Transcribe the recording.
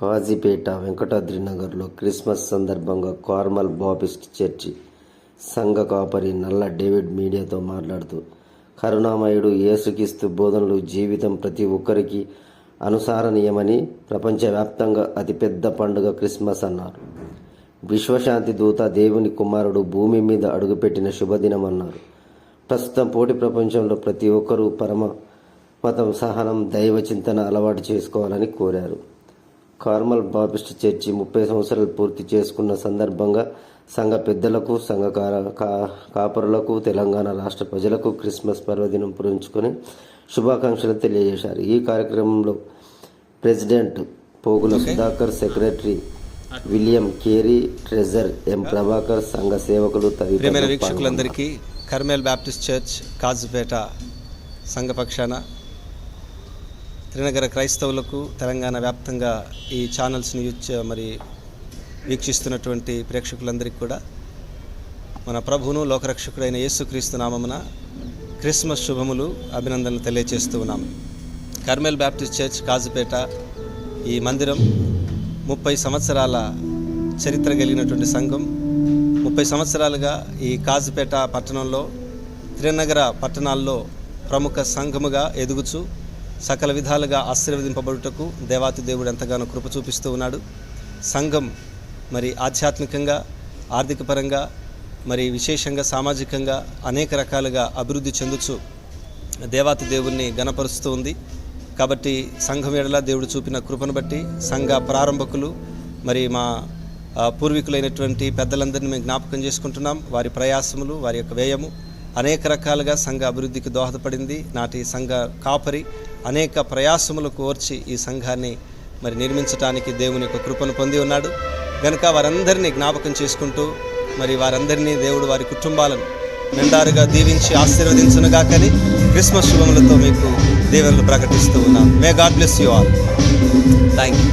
కాజీపేట వెంకటాద్రి నగర్లో క్రిస్మస్ సందర్భంగా Carmel Baptist church సంఘ కాపరి నల్ల డేవిడ్ మీడియాతో మాట్లాడుతూ, కరుణామయుడు యేసుక్రీస్తు బోధనలు జీవితం ప్రతి ఒక్కరికి అనుసరణీయమని, ప్రపంచవ్యాప్తంగా అతిపెద్ద పండుగ క్రిస్మస్ అన్నారు. విశ్వశాంతి దూత, దేవుని కుమారుడు భూమి మీద అడుగుపెట్టిన శుభదినం అన్నారు. ప్రస్తుతం పోటీ ప్రపంచంలో ప్రతి ఒక్కరూ పరమ మతం, సహనం, దైవ చింతన అలవాటు చేసుకోవాలని కోరారు. కార్మల్ బాప్టిస్ట్ చర్చి 30 సంవత్సరాలు పూర్తి చేసుకున్న సందర్భంగా సంఘ పెద్దలకు, సంఘ కాపరులకు, తెలంగాణ రాష్ట్ర ప్రజలకు క్రిస్మస్ పర్వదినం పురస్కరించుకొని శుభాకాంక్షలు తెలియజేశారు. ఈ కార్యక్రమంలో president Pogula Sudhakar, secretary William Carey, treasurer M Prabhakar, సంఘ సేవకులు తదితరులు. వీక్షకులందరికీ కార్మెల్ బాప్టిస్ట్ చర్చ్ కాజుపేట సంఘ పక్షాన, త్రినగర క్రైస్తవులకు, తెలంగాణ వ్యాప్తంగా ఈ ఛానల్స్ని వీక్షిస్తున్నటువంటి ప్రేక్షకులందరికీ కూడా మన ప్రభువును లోకరక్షకుడైన యేసుక్రీస్తు నామమున క్రిస్మస్ శుభములు, అభినందనలు తెలియజేస్తూ ఉన్నాము. కార్మెల్ బాప్టిస్ట్ చర్చ్ కాజుపేట ఈ మందిరం 30 సంవత్సరాల చరిత్ర కలిగినటువంటి సంఘం. 30 సంవత్సరాలుగా ఈ కాజుపేట పట్టణంలో, త్రినగర పట్టణాల్లో ప్రముఖ సంఘముగా ఎదుగుచు సకల విధాలుగా ఆశీర్వదింపబడుటకు దేవాతి దేవుడు ఎంతగానో కృప చూపిస్తూ ఉన్నాడు. సంఘం ఆధ్యాత్మికంగా, ఆర్థికపరంగా, విశేషంగా సామాజికంగా అనేక రకాలుగా అభివృద్ధి చెందుచు దేవాతి దేవుణ్ణి గణపరుస్తూ ఉంది. కాబట్టి సంఘం ఎడల దేవుడు చూపిన కృపను బట్టి సంఘ ప్రారంభకులు, మా పూర్వీకులైనటువంటి పెద్దలందరినీ మేము జ్ఞాపకం చేసుకుంటున్నాం. వారి ప్రయాసములు, వారి యొక్క వ్యయము అనేక రకాలుగా సంఘ అభివృద్ధికి దోహదపడింది. నాటి సంఘ కాపరి అనేక ప్రయాసములకు ఓర్చి ఈ సంఘాన్ని నిర్మించడానికి దేవుని యొక్క కృపను పొంది ఉన్నాడు. కనుక వారందరినీ జ్ఞాపకం చేసుకుంటూ వారందరినీ దేవుడు వారి కుటుంబాలను నిండారుగా దీవించి ఆశీర్వదించునుగా కానీ క్రిస్మస్ శుభములతో మీకు దేవుళ్ళు ప్రకటిస్తూ ఉన్నాం. May God bless you all. Thank you.